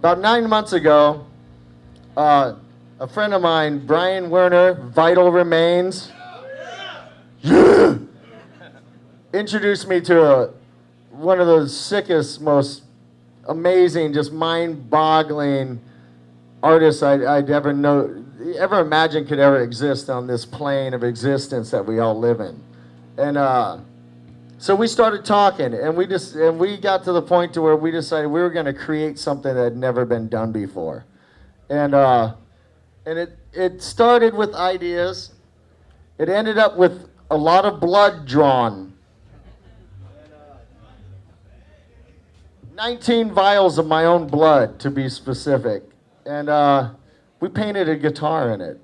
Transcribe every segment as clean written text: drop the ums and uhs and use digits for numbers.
About 9 months ago, a friend of mine, Brian Werner, Vital Remains, yeah, introduced me to one of the sickest, most amazing, just mind-boggling artists I'd ever imagine could ever exist on this plane of existence that we all live in. And so we started talking, and we got to the point to where we decided we were going to create something that had never been done before. And it started with ideas. It ended up with a lot of blood drawn. 19 vials of my own blood, to be specific. And we painted a guitar in it.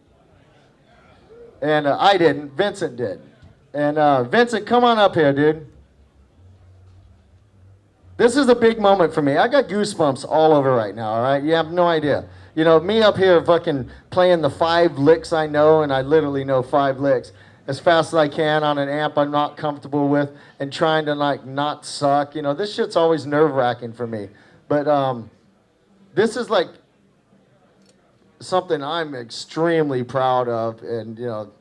And I didn't, Vincent did. And Vincent, come on up here, dude. This is a big moment for me. I got goosebumps all over right now, all right? You have no idea. You know, me up here fucking playing the 5 licks I know, and I literally know 5 licks, as fast as I can on an amp I'm not comfortable with, and trying to, like, not suck. You know, this shit's always nerve-wracking for me. But this is, like, something I'm extremely proud of. And, you know,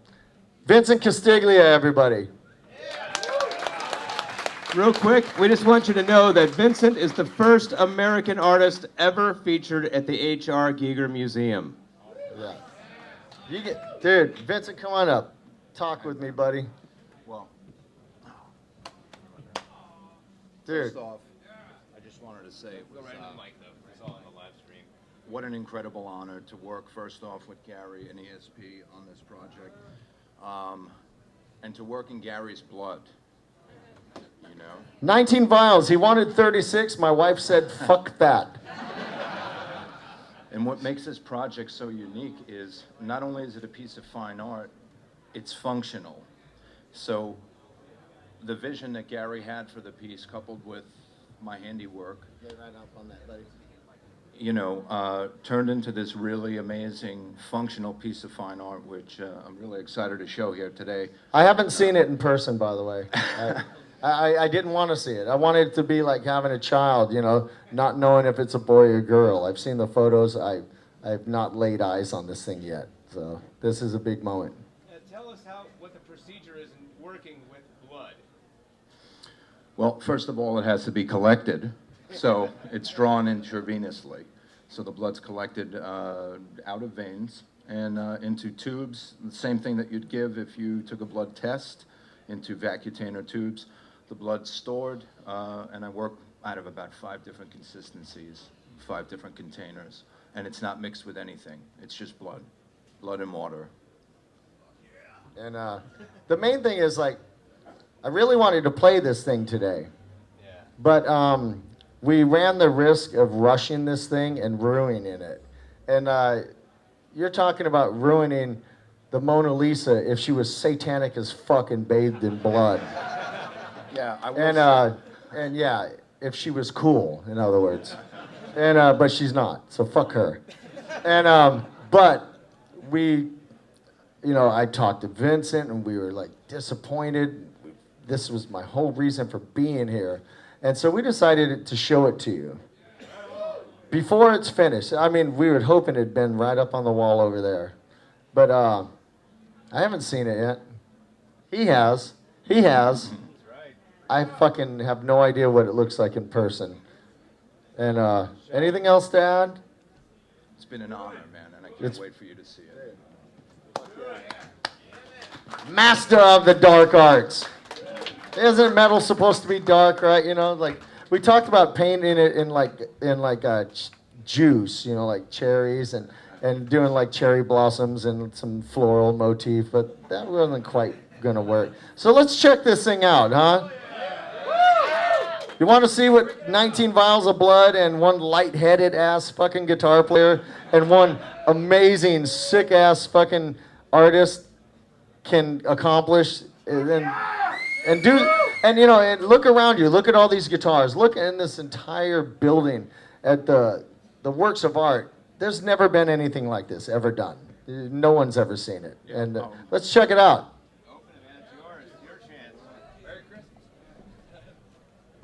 Vincent Castiglia, everybody. Real quick, we just want you to know that Vincent is the first American artist ever featured at the H.R. Giger Museum. Yeah. Dude, Vincent, come on up. Talk with me, buddy. Well, dude. First off, I just wanted to say it was, what an incredible honor to work first off with Gary and ESP on this project, and to work in Gary's blood. You know? 19 vials. He wanted 36. My wife said, fuck that. And what makes this project so unique is not only is it a piece of fine art, it's functional. So the vision that Gary had for the piece, coupled with my handiwork, you know, turned into this really amazing functional piece of fine art, which I'm really excited to show here today. I haven't seen it in person, by the way. I didn't want to see it. I wanted it to be like having a child, you know, not knowing if it's a boy or girl. I've seen the photos. I've not laid eyes on this thing yet. So this is a big moment. Tell us what the procedure is in working with blood. Well, first of all, it has to be collected. So it's drawn intravenously. So the blood's collected out of veins and into tubes, the same thing that you'd give if you took a blood test, into vacutainer tubes. The blood's stored, and I work out of about 5 different consistencies, 5 different containers, and it's not mixed with anything. It's just blood and water. And the main thing is, like, I really wanted to play this thing today, but we ran the risk of rushing this thing and ruining it. And you're talking about ruining the Mona Lisa if she was satanic as fuck and bathed in blood. Yeah, I was. And yeah, if she was cool, in other words. And but she's not, so fuck her. And but we, you know, I talked to Vincent, and we were like disappointed. This was my whole reason for being here. And so we decided to show it to you before it's finished. I mean, we were hoping it'd been right up on the wall over there, but I haven't seen it yet. He has. I fucking have no idea what it looks like in person. And anything else to add? It's been an honor, man, and I can't wait for you to see it. Master of the dark arts. Isn't metal supposed to be dark, right? You know, like we talked about painting it in like juice, you know, like cherries and doing like cherry blossoms and some floral motif, but that wasn't quite gonna work. So let's check this thing out, huh? You want to see what 19 vials of blood and one lightheaded ass fucking guitar player and one amazing sick ass fucking artist can accomplish? And you know, and look around you. Look at all these guitars. Look in this entire building at the works of art. There's never been anything like this ever done. No one's ever seen it. And let's check it out. Open it, man. It's yours. It's your chance. Merry Christmas.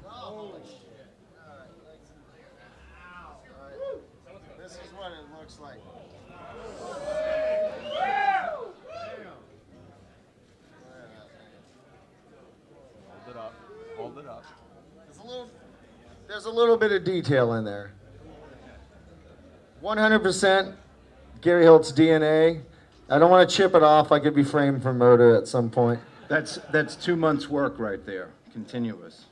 Holy shit. hold it up. There's a little bit of detail in there. 100% Gary Holt's DNA. I don't want to chip it off. I could be framed for murder at some point. That's 2 months' work right there, continuous.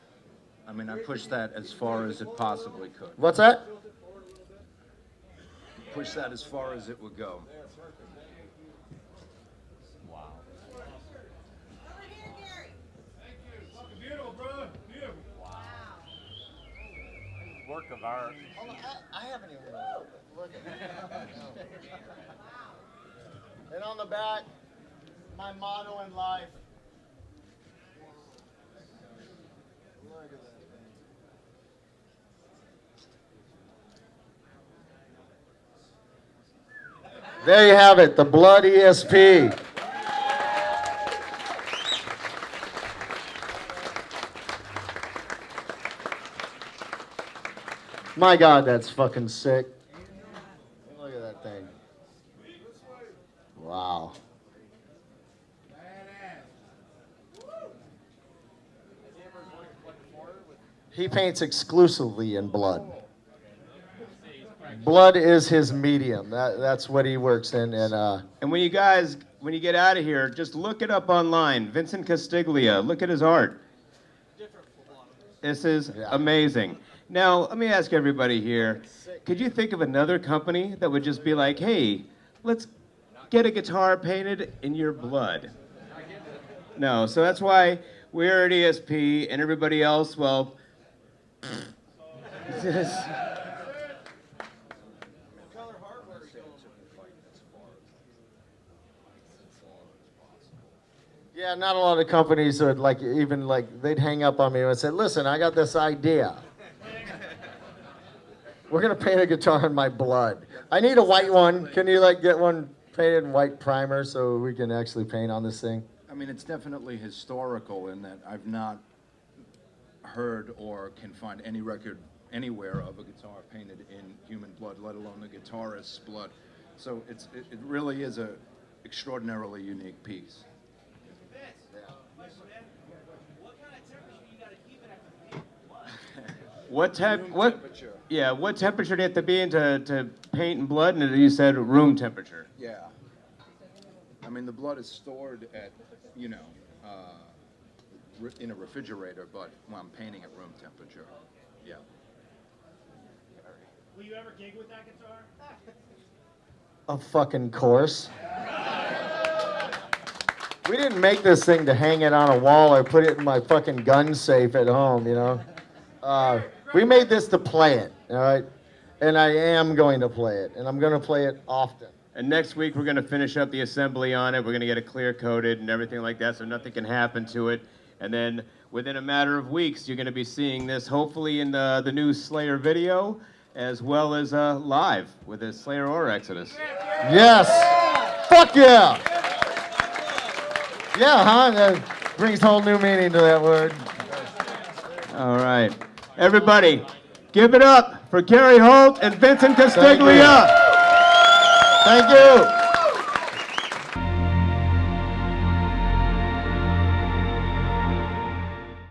I mean, I pushed that as far as it possibly could. What's that? Push that as far as it would go. Beautiful, brother. Beautiful. Work of art. I haven't even looked at it. And on the back, my motto in life. Look at that thing. There you have it, the Blood ESP. My God, that's fucking sick. Look at that thing. Wow. He paints exclusively in blood. Blood is his medium. That's what he works in. And when you get out of here, just look it up online. Vincent Castiglia, look at his art. This is amazing. Now, let me ask everybody here, could you think of another company that would just be like, hey, let's get a guitar painted in your blood? No, so that's why we're at ESP and everybody else, well, yeah, not a lot of companies would they'd hang up on me and say, listen, I got this idea. We're gonna paint a guitar in my blood. I need a white one. Can you get one painted in white primer so we can actually paint on this thing? I mean, it's definitely historical in that I've not heard or can find any record anywhere of a guitar painted in human blood, let alone the guitarist's blood. So it really is a extraordinarily unique piece. what temperature do you have to be in to paint in blood? And you said room temperature. Yeah. I mean, the blood is stored at, in a refrigerator, but when I'm painting at room temperature, yeah. Will you ever gig with that guitar? Of fucking course. We didn't make this thing to hang it on a wall or put it in my fucking gun safe at home, We made this to play it, all right? And I am going to play it, and I'm going to play it often. And next week, we're going to finish up the assembly on it. We're going to get it clear-coated and everything like that, so nothing can happen to it. And then within a matter of weeks, you're going to be seeing this, hopefully in the new Slayer video, as well as live with the Slayer or Exodus. Yes! Fuck yeah! Yeah, huh? That brings whole new meaning to that word. All right. Everybody, give it up for Gary Holt and Vincent Castiglia. Thank you.